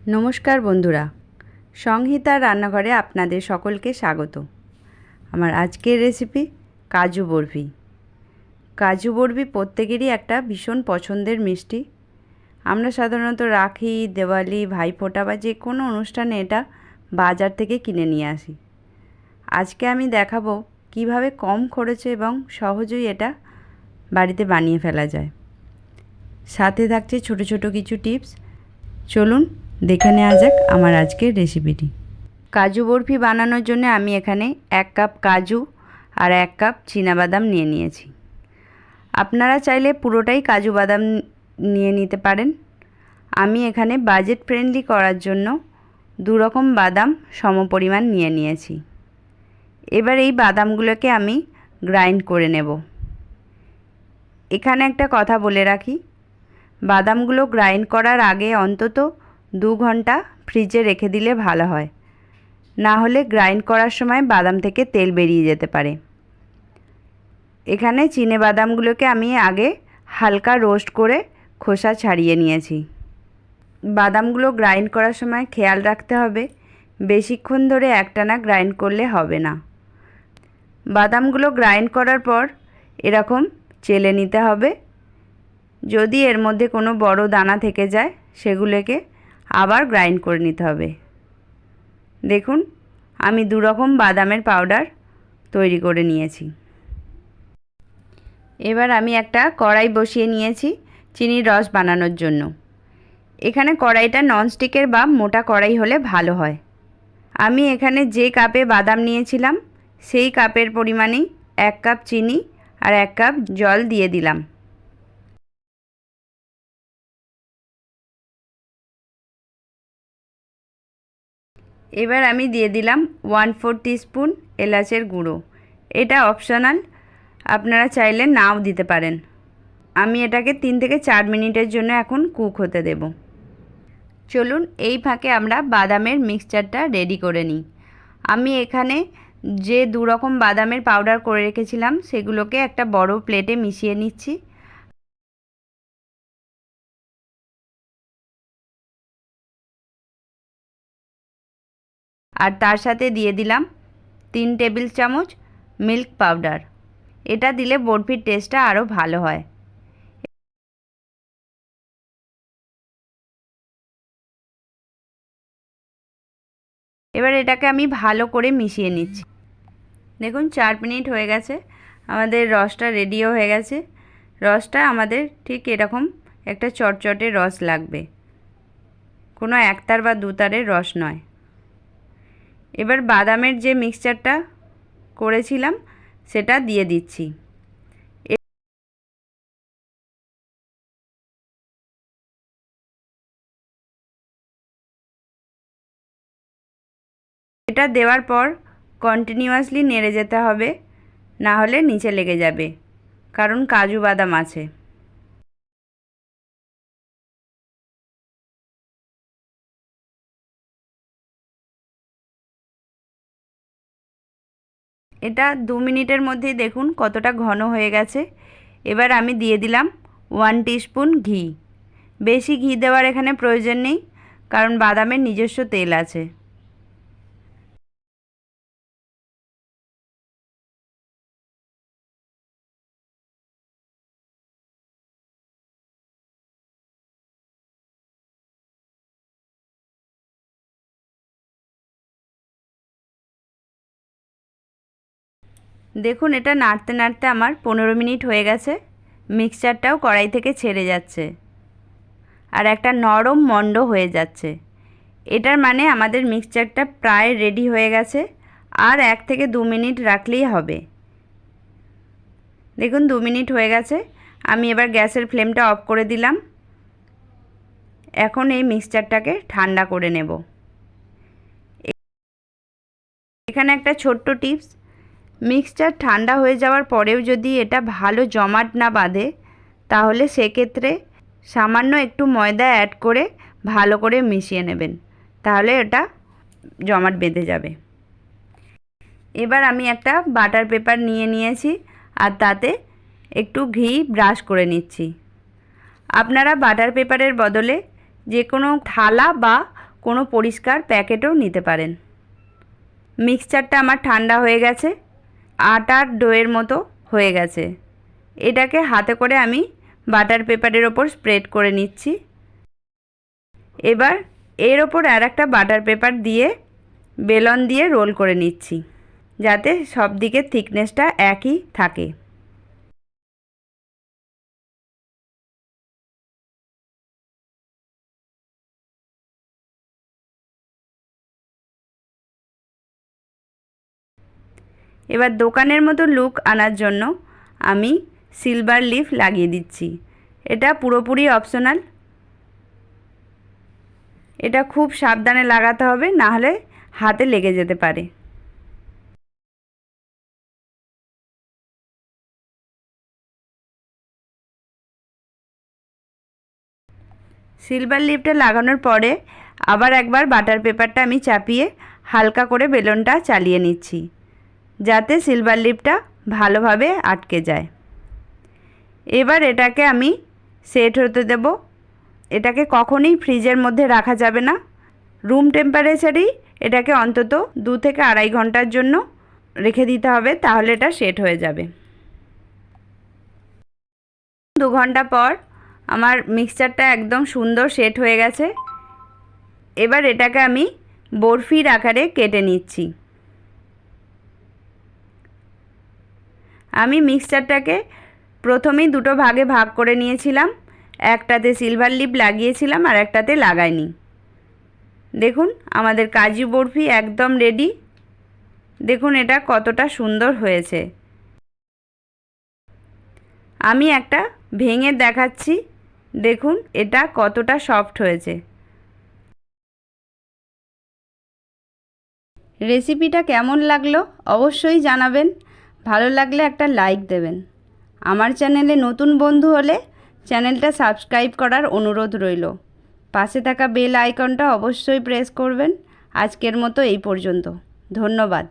নমস্কার বন্ধুরা, সংহিতার রান্নাঘরে আপনাদের সকলকে স্বাগত। আমার আজকের রেসিপি কাজু বরফি। কাজু বরফি প্রত্যেকেরই একটা ভীষণ পছন্দের মিষ্টি। আমরা সাধারণত রাখি, দিওয়ালি, ভাইফোঁটা বা যে কোনো অনুষ্ঠানে এটা বাজার থেকে কিনে নিয়ে আসি। আজকে আমি দেখাবো কিভাবে কম খরচে এবং সহজেই এটা বাড়িতে বানিয়ে ফেলা যায়। সাথে থাকছে ছোট ছোট কিছু টিপস। চলুন দেখে নেওয়া যাক আমার আজকের রেসিপিটি। কাজু বরফি বানানোর জন্য আমি এখানে 1 কাপ কাজু আর 1 কাপ চীনাবাদাম নিয়ে নিয়েছি। আপনারা চাইলে পুরোটাই কাজু বাদাম নিয়ে নিতে পারেন। আমি এখানে বাজেট ফ্রেন্ডলি করার জন্য 2 রকম বাদাম সমপরিমাণ নিয়ে নিয়েছি। এবার এই বাদামগুলোকে আমি গ্রাইন্ড করে নেব। এখানে একটা কথা বলে রাখি, বাদামগুলো গ্রাইন্ড করার আগে অন্তত 2 ঘন্টা ফ্রিজে রেখে দিলে ভালো হয়, না হলে গ্রাইন্ড করার সময় বাদাম থেকে তেল বেরিয়ে যেতে পারে। এখানে চিনে বাদামগুলোকে আমি আগে হালকা রোস্ট করে খোসা ছাড়িয়ে নিয়েছি। বাদামগুলো গ্রাইন্ড করার সময় খেয়াল রাখতে হবে বেশিক্ষণ ধরে একটানা গ্রাইন্ড করলে হবে না। বাদামগুলো গ্রাইন্ড করার পর এরকম চেলে নিতে হবে। যদি এর মধ্যে কোনো বড় দানা থেকে যায় সেগুলোকে আবার গ্রাইন্ড করে নিতে হবে। দেখুন, আমি 2 রকম বাদামের পাউডার তৈরি করে নিয়েছি। এবার আমি একটা কড়াই বসিয়ে নিয়েছি চিনির রস বানানোর জন্য। এখানে কড়াইটা ননস্টিকের বা মোটা কড়াই হলে ভালো হয়। আমি এখানে যে কাপে বাদাম নিয়েছিলাম সেই কাপের পরিমাণেই 1 কাপ চিনি আর 1 কাপ জল দিয়ে দিলাম। এবার আমি দিয়ে দিলাম 1/4 টিস্পুন এলাচের গুঁড়ো। এটা অপশনাল, আপনারা চাইলে নাও দিতে পারেন। আমি এটাকে 3 থেকে 4 মিনিটের জন্য এখন কুক হতে দেব। চলুন এই ফাঁকে আমরা বাদামের মিক্সচারটা রেডি করে নিই। আমি এখানে যে 2 রকম বাদামের পাউডার করে রেখেছিলাম সেগুলোকে একটা বড় প্লেটে মিশিয়ে নিচ্ছি। আর তার সাথে দিয়ে দিলাম 3 টেবিল চামচ মিল্ক পাউডার। এটা দিলে বরফির টেস্টটা আরও ভালো হয়। এবার এটাকে আমি ভালো করে মিশিয়ে নিচ্ছি। দেখুন 4 মিনিট হয়ে গেছে, আমাদের রসটা রেডিও হয়ে গেছে। রসটা আমাদের ঠিক এরকম একটা চটচটে রস লাগবে, কোনো একতার বা দুতারের রস নয়। এবার বাদামের যে মিক্সচারটা করেছিলাম সেটা দিয়ে দিচ্ছি। এটা দেওয়ার পর কন্টিনিউয়াসলি নেড়ে যেতে হবে, না হলে নিচে লেগে যাবে, কারণ কাজু বাদাম আছে। এটা 2 মিনিটের মধ্যেই দেখুন কতটা ঘন হয়ে গেছে। এবার আমি দিয়ে দিলাম 1 টিস্পুন ঘি। বেশি ঘি দেওয়ার এখানে প্রয়োজন নেই, কারণ বাদামের নিজস্ব তেল আছে। দেখুন এটা নাড়তে নাড়তে আমার 15 মিনিট হয়ে গেছে। মিক্সচারটাও কড়াই থেকে ছেড়ে যাচ্ছে আর একটা নরম মণ্ড হয়ে যাচ্ছে। এটার মানে আমাদের মিক্সচারটা প্রায় রেডি হয়ে গেছে, আর 1 থেকে 2 মিনিট রাখলেই হবে। দেখুন 2 মিনিট হয়ে গেছে। আমি এবার গ্যাসের ফ্লেমটা অফ করে দিলাম। এখন এই মিক্সচারটাকে ঠান্ডা করে নেব। এখানে একটা ছোট্ট টিপস, মিক্সচার ঠান্ডা হয়ে যাওয়ার পরেও যদি এটা ভালো জমাট না বাঁধে তাহলে সেক্ষেত্রে সামান্য একটু ময়দা অ্যাড করে ভালো করে মিশিয়ে নেবেন, তাহলে এটা জমাট বেঁধে যাবে। এবার আমি একটা বাটার পেপার নিয়ে নিয়েছি আর তাতে একটু ঘি ব্রাশ করে নিচ্ছি। আপনারা বাটার পেপারের বদলে যে কোনো থালা বা কোনো পরিষ্কার প্যাকেটও নিতে পারেন। মিক্সচারটা আমার ঠান্ডা হয়ে গেছে, আটার ডোয়ের মতো হয়ে গেছে। এটাকে হাতে করে আমি বাটার পেপারের ওপর স্প্রেড করে নিচ্ছি। এবার এর ওপর আর একটা বাটার পেপার দিয়ে বেলন দিয়ে রোল করে নিচ্ছি, যাতে সব দিকের থিকনেসটা একই থাকে। এবার দোকানের মতো লুক আনার জন্য আমি সিলভার লিফ লাগিয়ে দিচ্ছি। এটা পুরোপুরি অপশনাল, এটা খুব সাবধানে লাগাতে হবে, না হলে হাতে লেগে যেতে পারে। সিলভার লিফটা লাগানোর পরে আবার একবার বাটার পেপারটা আমি চাপিয়ে হালকা করে বেলনটা চালিয়ে নিচ্ছি, যাতে সিলভার লিফটা ভালোভাবে আটকে যায়। এবার এটাকে আমি সেট হতে দেব। এটাকে কখনোই ফ্রিজের মধ্যে রাখা যাবে না, রুম টেম্পারেচারেই এটাকে অন্তত 2 থেকে 2.5 ঘন্টার জন্য রেখে দিতে হবে, তাহলে এটা সেট হয়ে যাবে। 2 ঘন্টা পর আমার মিক্সচারটা একদম সুন্দর সেট হয়ে গেছে। এবার এটাকে আমি বরফির আকারে কেটে নিচ্ছি। আমি মিক্সচারটাকে প্রথমেই 2টো ভাগে ভাগ করে নিয়েছিলাম, একটাতে সিলভার লিপ লাগিয়েছিলাম আর একটাতে লাগাইনি। দেখুন আমাদের কাজু বরফি একদম রেডি। দেখুন এটা কতটা সুন্দর হয়েছে। আমি একটা ভেঙে দেখাচ্ছি, দেখুন এটা কতটা সফট হয়েছে। রেসিপিটা কেমন লাগলো অবশ্যই জানাবেন, ভালো লাগলে একটা লাইক দেবেন। আমার চ্যানেলে নতুন বন্ধু হলে চ্যানেলটা সাবস্ক্রাইব করার অনুরোধ রইল। পাশে থাকা বেল আইকনটা অবশ্যই প্রেস করবেন। আজকের মতো এই পর্যন্ত, ধন্যবাদ।